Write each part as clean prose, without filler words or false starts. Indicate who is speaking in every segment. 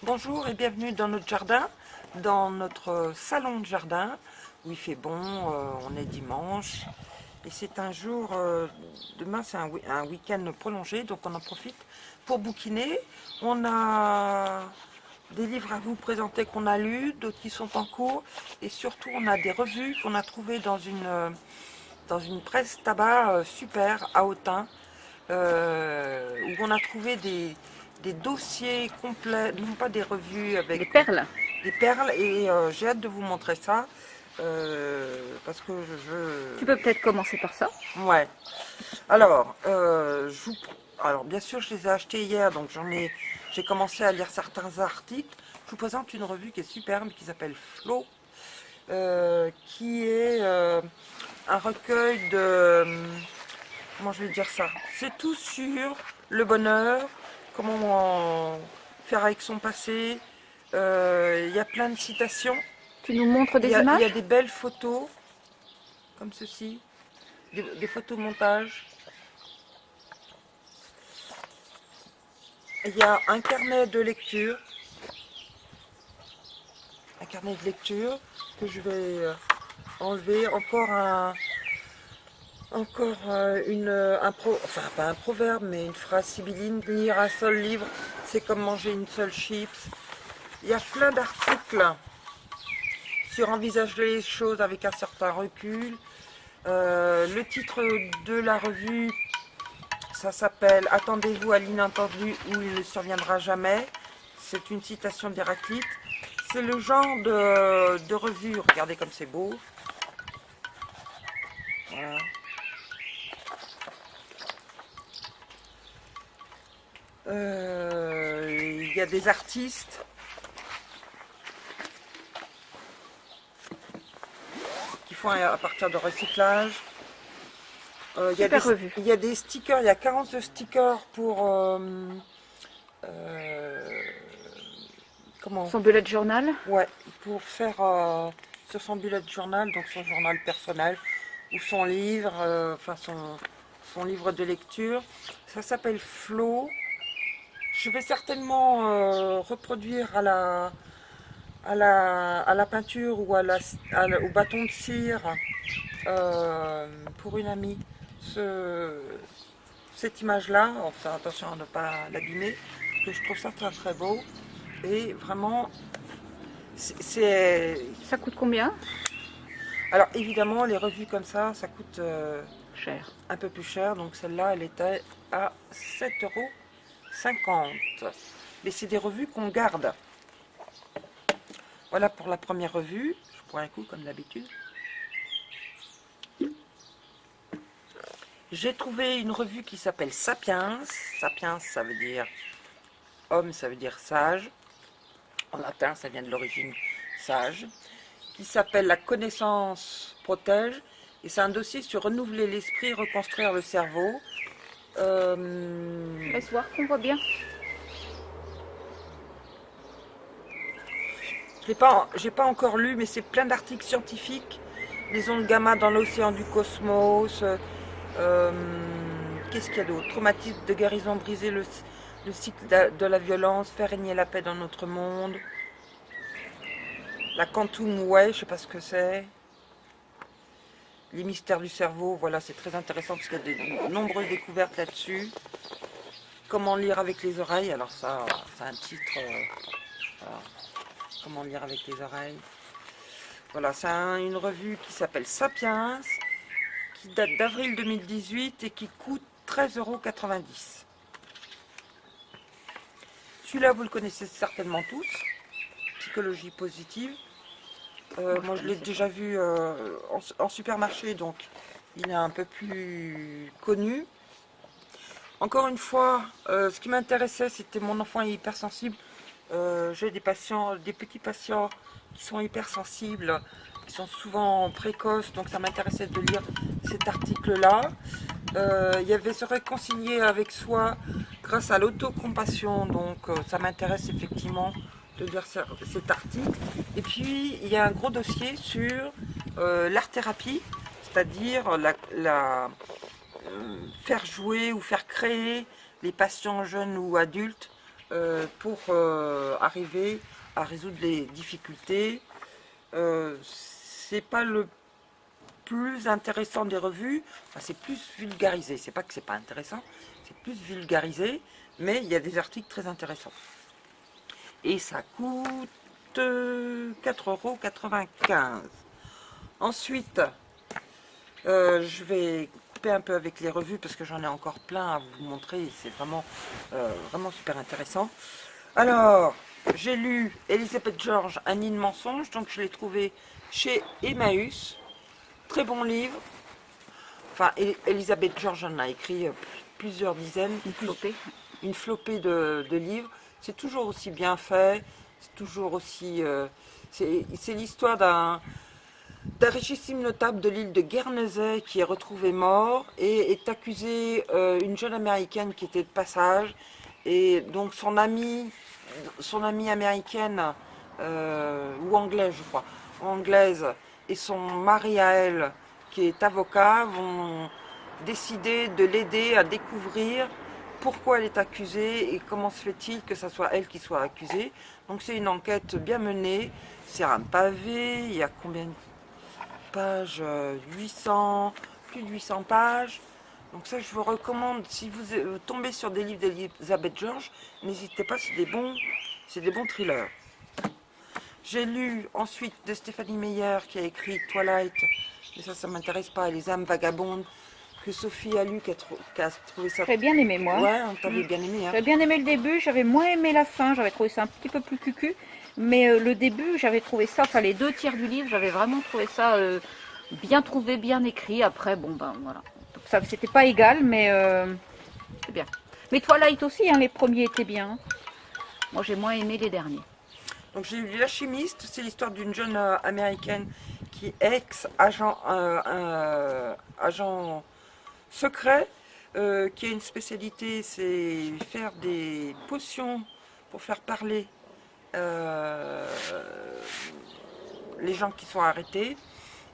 Speaker 1: Bonjour et bienvenue dans notre jardin, dans notre salon de jardin où il fait bon, on est dimanche et c'est un jour, demain c'est un week-end prolongé donc on en profite pour bouquiner. On a des livres à vous présenter qu'on a lus, d'autres qui sont en cours et surtout on a des revues qu'on a trouvées dans une presse tabac super à Autun où on a trouvé des dossiers complets, non pas des revues
Speaker 2: Des
Speaker 1: avec
Speaker 2: perles.
Speaker 1: des perles et j'ai hâte de vous montrer ça parce que
Speaker 2: Tu peux peut-être commencer par ça.
Speaker 1: Ouais. Alors, alors bien sûr je les ai achetés hier donc j'ai commencé à lire certains articles. Je vous présente une revue qui est superbe qui s'appelle Flow qui est un recueil de comment je vais dire ça? C'est tout sur le bonheur, comment faire avec son passé. Il y a plein de citations.
Speaker 2: Tu nous montres
Speaker 1: Il
Speaker 2: des
Speaker 1: y a
Speaker 2: images.
Speaker 1: des belles photos, comme ceci, des photomontages. Il y a un carnet de lecture. Un carnet de lecture que je vais enlever. Encore enfin pas un proverbe, mais une phrase sibylline, lire un seul livre, c'est comme manger une seule chips. Il y a plein d'articles sur envisager les choses avec un certain recul. Le titre de la revue, ça s'appelle « Attendez-vous à l'inattendu ou il ne surviendra jamais ». C'est une citation d'Héraclite. C'est le genre de revue, regardez comme c'est beau. Voilà. Il y a des artistes qui font à partir de recyclage.
Speaker 2: Super revue.
Speaker 1: Il y a des stickers, il y a 40 stickers pour comment
Speaker 2: Son bullet journal.
Speaker 1: ouais, pour faire sur son bullet journal, donc son journal personnel ou son livre, enfin son livre de lecture. Ça s'appelle Flow. Je vais certainement reproduire à la peinture ou au bâton de cire pour une amie cette image-là. Enfin, attention à ne pas l'abîmer, que je trouve ça très très beau. Et vraiment, c'est...
Speaker 2: Ça coûte combien?
Speaker 1: Alors évidemment, les revues comme ça coûte
Speaker 2: Cher.
Speaker 1: un peu plus cher. Donc celle-là, elle était à 7,50 €. Mais c'est des revues qu'on garde. Voilà pour la première revue. Je prends un coup comme d'habitude. J'ai trouvé une revue qui s'appelle Sapiens. Sapiens, ça veut dire homme, ça veut dire sage. En latin, ça vient de l'origine sage. Qui s'appelle La connaissance protège. Et c'est un dossier sur renouveler l'esprit, reconstruire le cerveau.
Speaker 2: Laisse voir qu'on voit bien.
Speaker 1: J'ai pas encore lu, mais c'est plein d'articles scientifiques. Les ondes gamma dans l'océan du cosmos. Qu'est-ce qu'il y a d'autre? Traumatisme de guérison, briser le cycle de la violence, faire régner la paix dans notre monde. La quantum way, je sais pas ce que c'est. Les mystères du cerveau, voilà, c'est très intéressant parce qu'il y a de nombreuses découvertes là-dessus. Comment lire avec les oreilles, alors ça, c'est un titre. Voilà. Comment lire avec les oreilles. Voilà, c'est une revue qui s'appelle Sapiens, qui date d'avril 2018 et qui coûte 13,90 €. Celui-là, vous le connaissez certainement tous, Psychologie positive. Moi, je l'ai déjà vu en supermarché, donc il est un peu plus connu. Encore une fois, ce qui m'intéressait, c'était mon enfant est hypersensible. J'ai des petits patients qui sont hypersensibles, qui sont souvent précoces, donc ça m'intéressait de lire cet article-là. Il y avait se réconcilier avec soi grâce à l'autocompassion, donc ça m'intéresse effectivement de lire cet article. Et puis il y a un gros dossier sur l'art-thérapie, c'est-à-dire faire jouer ou faire créer les patients jeunes ou adultes pour arriver à résoudre les difficultés. C'est pas le plus intéressant des revues, enfin, c'est plus vulgarisé. C'est pas que c'est pas intéressant, c'est plus vulgarisé, mais il y a des articles très intéressants. Et ça coûte 4,95 €. Ensuite, je vais couper un peu avec les revues parce que j'en ai encore plein à vous montrer. C'est vraiment, vraiment super intéressant. Alors, j'ai lu Elisabeth George, Un nid de mensonges, donc je l'ai trouvé chez Emmaüs. Très bon livre. Enfin, Elisabeth George en a écrit plusieurs dizaines. Une flopée de livres. C'est toujours aussi bien fait. C'est toujours aussi... c'est l'histoire d'un richissime notable de l'île de Guernesey qui est retrouvé mort et est accusé une jeune américaine qui était de passage. Et donc son amie américaine, ou anglaise je crois, anglaise, et son mari à elle, qui est avocat, vont décider de l'aider à découvrir pourquoi elle est accusée et comment se fait-il que ce soit elle qui soit accusée. Donc c'est une enquête bien menée, c'est un pavé, il y a combien de pages? 800, plus de 800 pages. Donc ça, je vous recommande, si vous tombez sur des livres d'Elisabeth George, n'hésitez pas, c'est des bons thrillers. J'ai lu ensuite de Stéphanie Meyer qui a écrit Twilight, mais ça m'intéresse pas, Les âmes vagabondes, que Sophie a lu, qui a trouvé ça...
Speaker 2: J'avais bien aimé, moi.
Speaker 1: Ouais, on t'avait bien aimé. Hein.
Speaker 2: J'avais bien aimé le début, j'avais moins aimé la fin, j'avais trouvé ça un petit peu plus cucu. Mais le début, j'avais trouvé ça, enfin les 2 tiers du livre, j'avais vraiment trouvé ça bien trouvé, bien écrit. Après, bon ben voilà. Donc ça, c'était pas égal, mais c'est bien. Mais Twilight aussi, hein, les premiers étaient bien. Moi, j'ai moins aimé les derniers.
Speaker 1: Donc j'ai lu La chimiste, c'est l'histoire d'une jeune américaine qui est ex-agent agent secret, qui a une spécialité, c'est faire des potions pour faire parler les gens qui sont arrêtés,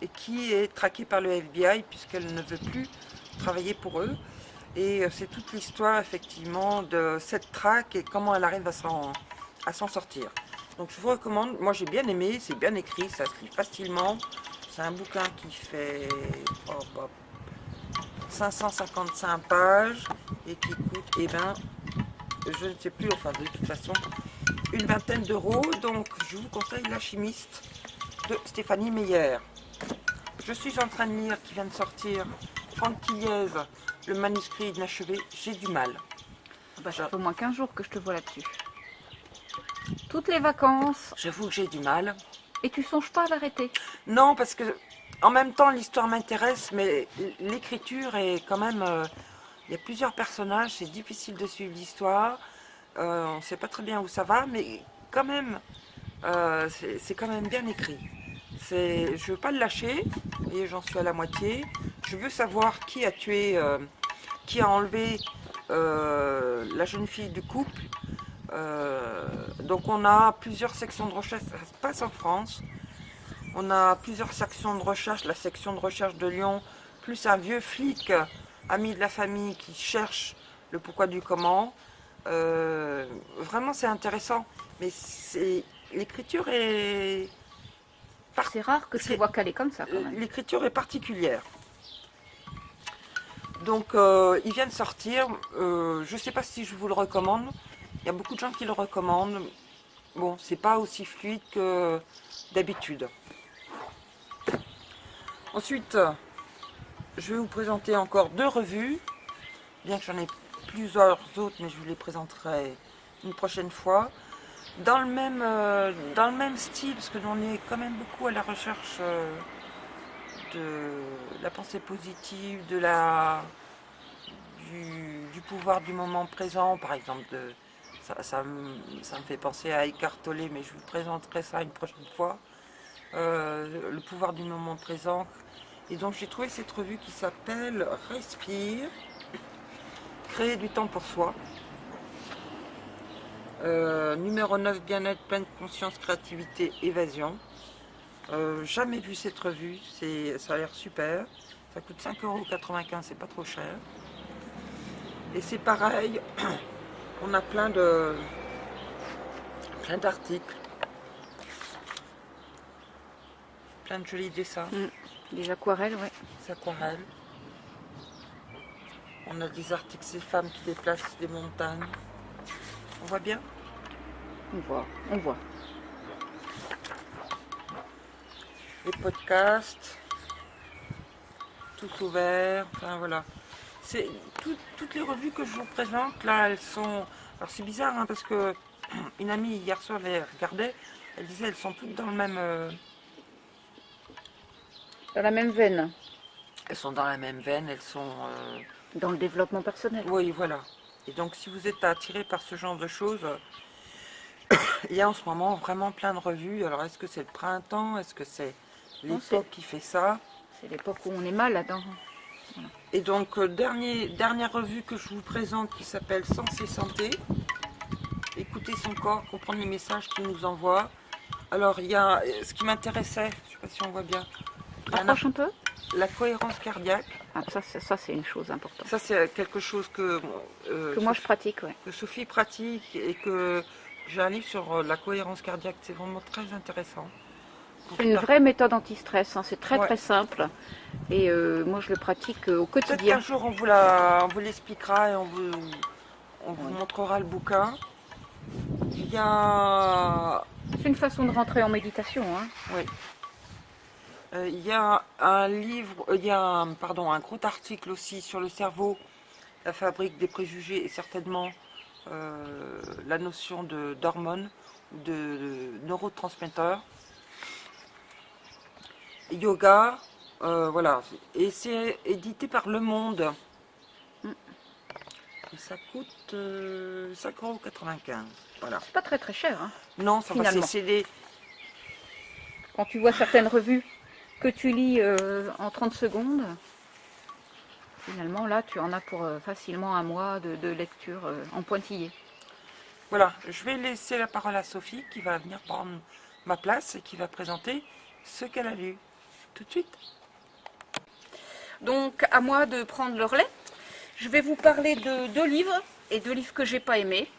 Speaker 1: et qui est traquée par le FBI puisqu'elle ne veut plus travailler pour eux. Et c'est toute l'histoire effectivement de cette traque et comment elle arrive à s'en sortir. Donc je vous recommande, moi j'ai bien aimé, c'est bien écrit, ça se lit facilement. C'est un bouquin qui fait 555 pages et qui coûte, eh ben, je ne sais plus, enfin de toute façon, une vingtaine d'euros. Donc je vous conseille La chimiste de Stéphanie Meyer. Je suis en train de lire, qui vient de sortir, Franck Tilliez, le manuscrit inachevé, J'ai du mal.
Speaker 2: Bah, ça fait au moins 15 jours que je te vois là-dessus. Toutes les vacances.
Speaker 1: J'avoue que j'ai du mal.
Speaker 2: Et tu songes pas à l'arrêter?
Speaker 1: Non, parce que en même temps l'histoire m'intéresse, mais l'écriture est quand même... il y a plusieurs personnages, c'est difficile de suivre l'histoire. On ne sait pas très bien où ça va, mais quand même, c'est quand même bien écrit. Je ne veux pas le lâcher, et j'en suis à la moitié. Je veux savoir qui a tué, qui a enlevé la jeune fille du couple. Donc on a plusieurs sections de recherche, ça se passe en France. On a plusieurs sections de recherche, la section de recherche de Lyon, plus un vieux flic, ami de la famille, qui cherche le pourquoi du comment. Vraiment c'est intéressant, mais l'écriture est...
Speaker 2: C'est rare que tu vois qu'elle est comme ça quand même.
Speaker 1: L'écriture est particulière. Donc il vient de sortir, je ne sais pas si je vous le recommande. Il y a beaucoup de gens qui le recommandent. Bon, c'est pas aussi fluide que d'habitude. Ensuite, je vais vous présenter encore 2 revues, bien que j'en ai plusieurs autres, mais je vous les présenterai une prochaine fois. Dans le même style, parce que l'on est quand même beaucoup à la recherche de la pensée positive, du pouvoir du moment présent, par exemple. Ça me fait penser à Eckhart Tolle, mais je vous présenterai ça une prochaine fois. Le pouvoir du moment présent. Et donc j'ai trouvé cette revue qui s'appelle Respire, créer du temps pour soi. Numéro 9, bien-être, pleine conscience, créativité, évasion. Jamais vu cette revue, ça a l'air super. Ça coûte 5,95 €, c'est pas trop cher. Et c'est pareil, on a plein de Plein d'articles. Plein de jolis dessins.
Speaker 2: Des aquarelles, ouais.
Speaker 1: Des aquarelles. On a des articles, ces femmes qui déplacent des montagnes. On voit bien?
Speaker 2: On voit, on voit.
Speaker 1: Les podcasts. Tous ouverts. Enfin voilà. C'est toutes les revues que je vous présente, là, elles sont... Alors c'est bizarre, hein, parce que une amie hier soir les regardait. Elle disait elles sont toutes dans le même...
Speaker 2: Dans la même veine,
Speaker 1: Elles sont dans la même veine, elles sont...
Speaker 2: dans le développement personnel.
Speaker 1: Oui, voilà. Et donc, si vous êtes attiré par ce genre de choses, il y a en ce moment vraiment plein de revues. Alors, est-ce que c'est le printemps? Est-ce que c'est
Speaker 2: Non,
Speaker 1: l'époque qui fait ça?
Speaker 2: C'est l'époque où on est mal là-dedans.
Speaker 1: Et donc, dernière revue que je vous présente qui s'appelle Sens et Santé. Écouter son corps, comprendre les messages qu'il nous envoie. Alors, il y a ce qui m'intéressait, je ne sais pas si on voit bien,
Speaker 2: Approche un peu.
Speaker 1: la cohérence cardiaque.
Speaker 2: Ah, ça c'est une chose importante.
Speaker 1: Ça, c'est quelque chose que
Speaker 2: Que moi je pratique, ouais.
Speaker 1: que Sophie pratique et que j'ai un livre sur la cohérence cardiaque. C'est vraiment très intéressant.
Speaker 2: C'est une vraie méthode anti-stress, hein. C'est très
Speaker 1: Ouais.
Speaker 2: très simple. Et moi je le pratique au
Speaker 1: Peut-être
Speaker 2: quotidien.
Speaker 1: qu'un jour on vous l'expliquera et on vous montrera le bouquin. Il y a,
Speaker 2: C'est une façon de rentrer en méditation, hein.
Speaker 1: oui. Il y a un livre, il y a un gros article aussi sur le cerveau, la fabrique des préjugés et certainement la notion d'hormones, de neurotransmetteurs. Yoga, voilà. Et c'est édité par Le Monde. Et ça coûte 5,95 €. Voilà.
Speaker 2: C'est pas très très cher, hein.
Speaker 1: Non, ça va,
Speaker 2: Finalement.
Speaker 1: c'est des...
Speaker 2: Quand tu vois certaines revues que tu lis en 30 secondes, finalement là tu en as pour facilement un mois de lecture en pointillé.
Speaker 1: Voilà, je vais laisser la parole à Sophie qui va venir prendre ma place et qui va présenter ce qu'elle a lu. Tout de suite.
Speaker 2: Donc à moi de prendre le relais. Je vais vous parler de deux livres, et deux livres que j'ai pas aimés.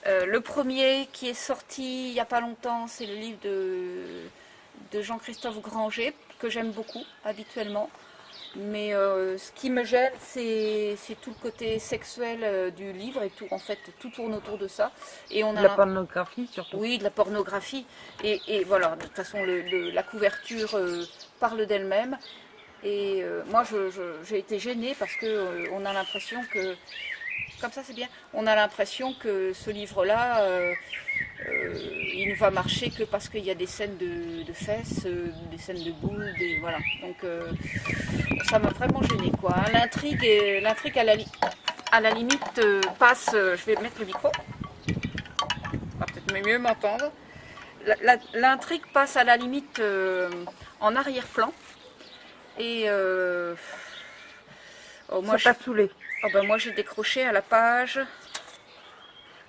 Speaker 2: Le premier qui est sorti il n'y a pas longtemps, c'est le livre de Jean-Christophe Granger, que j'aime beaucoup habituellement. Mais ce qui me gêne, c'est tout le côté sexuel du livre, et tout, en fait, tout tourne autour de ça. Et on a
Speaker 1: La pornographie surtout.
Speaker 2: oui, de la pornographie. Et voilà, de toute façon, la couverture parle d'elle-même. Et moi, j'ai été gênée parce que on a l'impression que, comme ça c'est bien, on a l'impression que ce livre-là, il ne va marcher que parce qu'il y a des scènes de fesses, des scènes de boules, voilà. Donc ça m'a vraiment gênée, quoi. Hein. L'intrigue à la limite passe. Je vais mettre le micro. On va peut-être mieux m'entendre. L'intrigue passe à la limite en arrière-plan. Et moi,
Speaker 1: Ça t'a saoulé.
Speaker 2: moi j'ai décroché à la page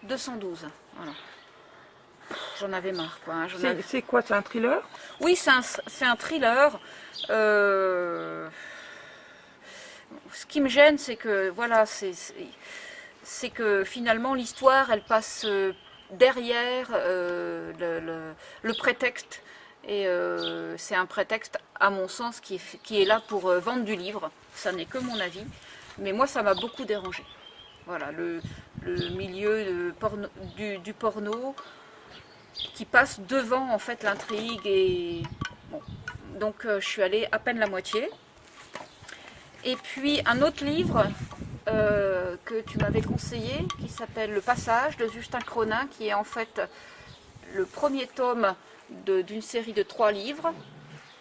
Speaker 2: 212. Voilà. J'en avais marre, quoi. Hein.
Speaker 1: C'est quoi, c'est un thriller?
Speaker 2: Oui, c'est un thriller. Ce qui me gêne, c'est que voilà, c'est que finalement l'histoire, elle passe derrière le prétexte. Et c'est un prétexte, à mon sens, qui est là pour vendre du livre. Ça n'est que mon avis. Mais moi, ça m'a beaucoup dérangé. Voilà, le milieu du porno qui passe devant, en fait, l'intrigue. Et bon. Donc, je suis allée à peine la moitié. Et puis, un autre livre que tu m'avais conseillé, qui s'appelle Le Passage, de Justin Cronin, qui est en fait le premier tome d'une série de 3 livres,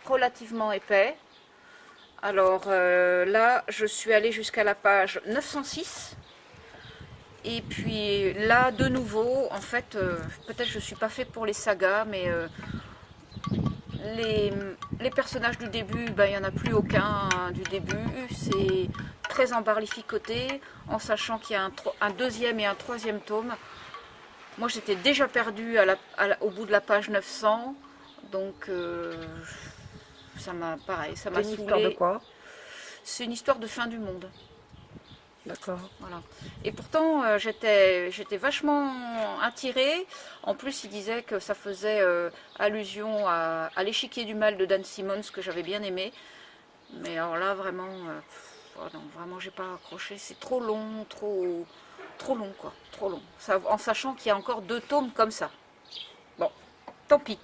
Speaker 2: relativement épais. Alors là, je suis allée jusqu'à la page 906. Et puis là, de nouveau, en fait, peut-être je ne suis pas fait pour les sagas, mais les personnages du début, ben, il n'y en a plus aucun du début. C'est très embarlificoté, en sachant qu'il y a un deuxième et un troisième tome. Moi, j'étais déjà perdue au bout de la page 900, donc ça m'a
Speaker 1: C'est une histoire de
Speaker 2: saoulée.
Speaker 1: quoi?
Speaker 2: C'est une histoire de fin du monde.
Speaker 1: D'accord.
Speaker 2: Voilà. Et pourtant, j'étais vachement attirée. En plus, il disait que ça faisait allusion à l'échiquier du mal de Dan Simmons, que j'avais bien aimé. Mais alors là, vraiment, oh non, vraiment, j'ai pas accroché. C'est trop long, trop long, quoi. Trop long. Ça, en sachant qu'il y a encore 2 tomes comme ça. Bon, tant pis.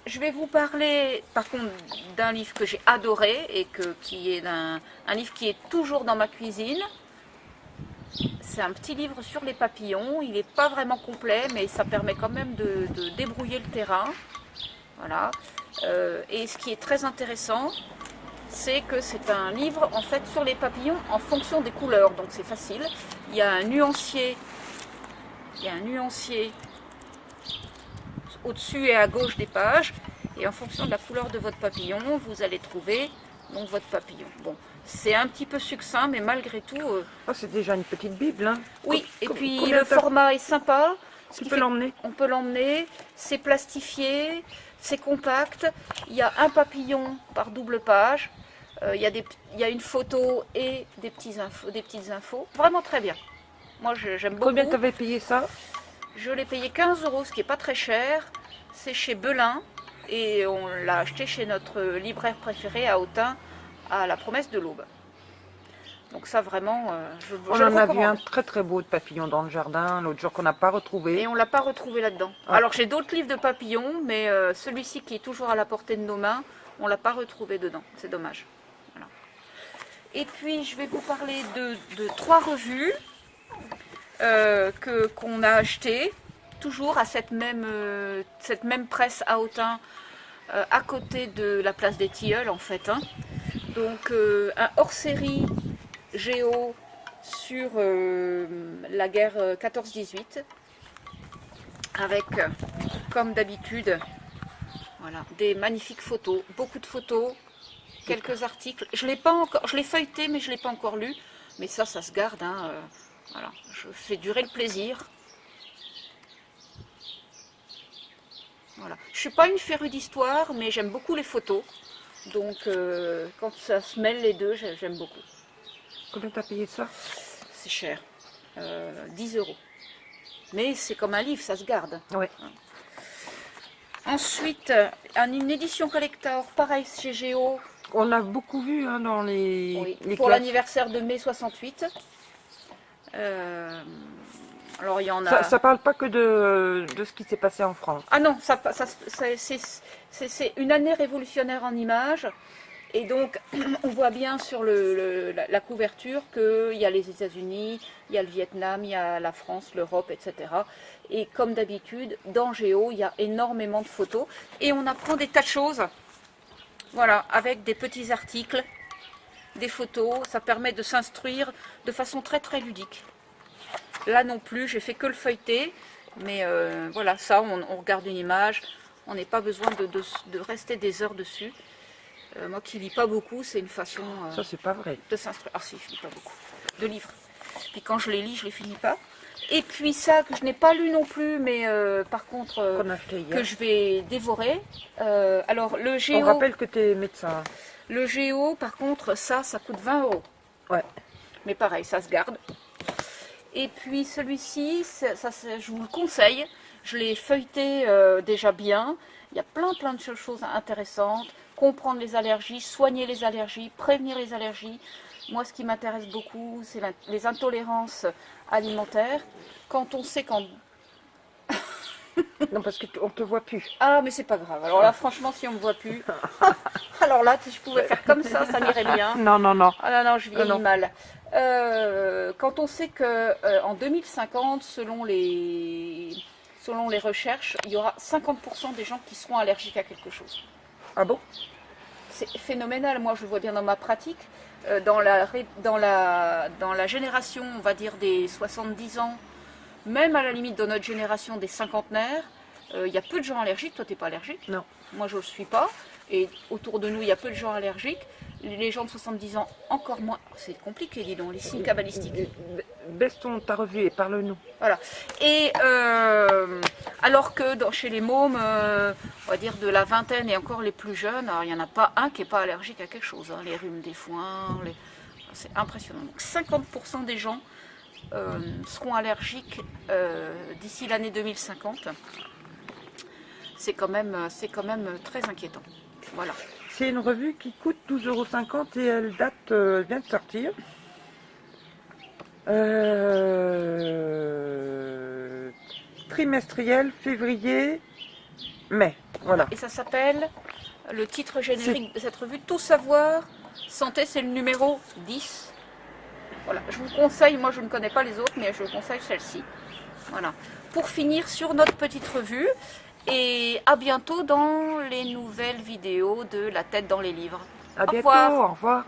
Speaker 2: Je vais vous parler, par contre, d'un livre que j'ai adoré et qui est un livre qui est toujours dans ma cuisine. C'est un petit livre sur les papillons. Il n'est pas vraiment complet, mais ça permet quand même de débrouiller le terrain. Voilà. Et ce qui est très intéressant, c'est que c'est un livre en fait sur les papillons en fonction des couleurs. Donc c'est facile. Il y a un nuancier. Au-dessus et à gauche des pages, et en fonction de la couleur de votre papillon, vous allez trouver donc votre papillon. Bon, c'est un petit peu succinct, mais malgré tout...
Speaker 1: Oh, c'est déjà une petite Bible, hein.
Speaker 2: Oui, et puis
Speaker 1: Combien
Speaker 2: le format est sympa.
Speaker 1: Tu peux l'emmener?
Speaker 2: On peut l'emmener, c'est plastifié, c'est compact. Il y a un papillon par double page. Il y a une photo et des petites infos. Vraiment très bien. Moi, j'aime beaucoup.
Speaker 1: Combien t'avais payé ça?
Speaker 2: Je l'ai payé 15 €, ce qui n'est pas très cher. C'est chez Belin et on l'a acheté chez notre libraire préféré à Autun, à la Promesse de l'Aube. Donc ça vraiment,
Speaker 1: On
Speaker 2: je le
Speaker 1: en a vu
Speaker 2: recommande.
Speaker 1: un très très beau de papillon dans le jardin l'autre jour qu'on n'a pas retrouvé.
Speaker 2: Et on ne l'a pas retrouvé là-dedans.
Speaker 1: Ah.
Speaker 2: Alors j'ai d'autres livres de papillons, mais celui-ci qui est toujours à la portée de nos mains, on ne l'a pas retrouvé dedans. C'est dommage. Voilà. Et puis je vais vous parler de 3 revues qu'on a achetées, toujours à cette même presse à Autun, à côté de la place des Tilleuls en fait. Hein. Donc un hors-série géo sur la guerre 14-18, avec, comme d'habitude, voilà, des magnifiques photos, beaucoup de photos, quelques articles. Je l'ai feuilleté, mais je ne l'ai pas encore lu. Mais ça se garde. Hein, voilà, je fais durer le plaisir. Voilà. Je ne suis pas une férue d'histoire, mais j'aime beaucoup les photos. Donc, quand ça se mêle les deux, j'aime beaucoup.
Speaker 1: Combien t'as payé ça?
Speaker 2: C'est cher. 10 €. Mais c'est comme un livre, ça se garde.
Speaker 1: Ouais.
Speaker 2: Ensuite, une édition collector, pareil chez Géo.
Speaker 1: On a beaucoup vu hein, dans les,
Speaker 2: Oui,
Speaker 1: les
Speaker 2: pour
Speaker 1: classes.
Speaker 2: l'anniversaire de mai 68. Alors il y en a.
Speaker 1: Ça parle pas que de ce qui s'est passé en France.
Speaker 2: Ah non, c'est une année révolutionnaire en images. Et donc, on voit bien sur la couverture qu'il y a les États-Unis, il y a le Vietnam, il y a la France, l'Europe, etc. Et comme d'habitude, dans Géo, il y a énormément de photos. Et on apprend des tas de choses. Voilà, avec des petits articles, des photos. Ça permet de s'instruire de façon très très ludique. Là non plus, j'ai fait que le feuilleter. Mais voilà, ça, on regarde une image. On n'a pas besoin de rester des heures dessus. Moi qui lis pas beaucoup, c'est une façon
Speaker 1: Ça, c'est pas vrai.
Speaker 2: de s'instruire. Ah si, je lis pas beaucoup de livres. Puis quand je les lis, je les finis pas. Et puis ça que je n'ai pas lu non plus, mais par contre
Speaker 1: Qu'on a acheté hier.
Speaker 2: que je vais dévorer. Alors le
Speaker 1: On
Speaker 2: Géo,
Speaker 1: rappelle que tu es médecin.
Speaker 2: le Géo, par contre, ça coûte 20 €.
Speaker 1: Ouais.
Speaker 2: Mais pareil, ça se garde. Et puis celui-ci, je vous le conseille. Je l'ai feuilleté déjà bien. Il y a plein de choses intéressantes. Comprendre les allergies, soigner les allergies, prévenir les allergies. Moi, ce qui m'intéresse beaucoup, c'est les intolérances alimentaires. Quand on sait qu'en...
Speaker 1: Non, parce qu'on te voit plus.
Speaker 2: Ah, mais c'est pas grave. Alors là, franchement, si on me voit plus... Alors là, si je pouvais faire comme ça m'irait bien.
Speaker 1: Non, non, non.
Speaker 2: Ah non, non, je vieillis
Speaker 1: non.
Speaker 2: mal. Quand on sait qu'en 2050, selon les recherches, il y aura 50% des gens qui seront allergiques à quelque chose.
Speaker 1: Ah bon?
Speaker 2: C'est phénoménal, moi je le vois bien dans ma pratique. Dans la génération, on va dire, des 70 ans, même à la limite de notre génération des cinquantenaires, il y a peu de gens allergiques. Toi, tu n'es pas allergique?
Speaker 1: Non.
Speaker 2: Moi, je ne le suis pas. Et autour de nous, il y a peu de gens allergiques. Les gens de 70 ans, encore moins. C'est compliqué, dis donc, les signes cabalistiques.
Speaker 1: Baisse ta revue et parle-nous.
Speaker 2: Voilà. Et alors que chez les mômes, on va dire de la vingtaine et encore les plus jeunes, alors, il n'y en a pas un qui n'est pas allergique à quelque chose. Hein. Les rhumes des foins, C'est impressionnant. Donc 50% des gens seront allergiques d'ici l'année 2050. C'est quand même très inquiétant. Voilà.
Speaker 1: C'est une revue qui coûte 12,50 € et elle vient de sortir. Trimestriel, février, mai. Voilà.
Speaker 2: Et ça s'appelle, le titre générique de cette revue, Tout savoir, santé, c'est le numéro 10. Voilà, je vous conseille, moi je ne connais pas les autres, mais je vous conseille celle-ci. Voilà. Pour finir sur notre petite revue, et à bientôt dans les nouvelles vidéos de La tête dans les livres.
Speaker 1: À
Speaker 2: Au
Speaker 1: bientôt,
Speaker 2: revoir.
Speaker 1: au revoir.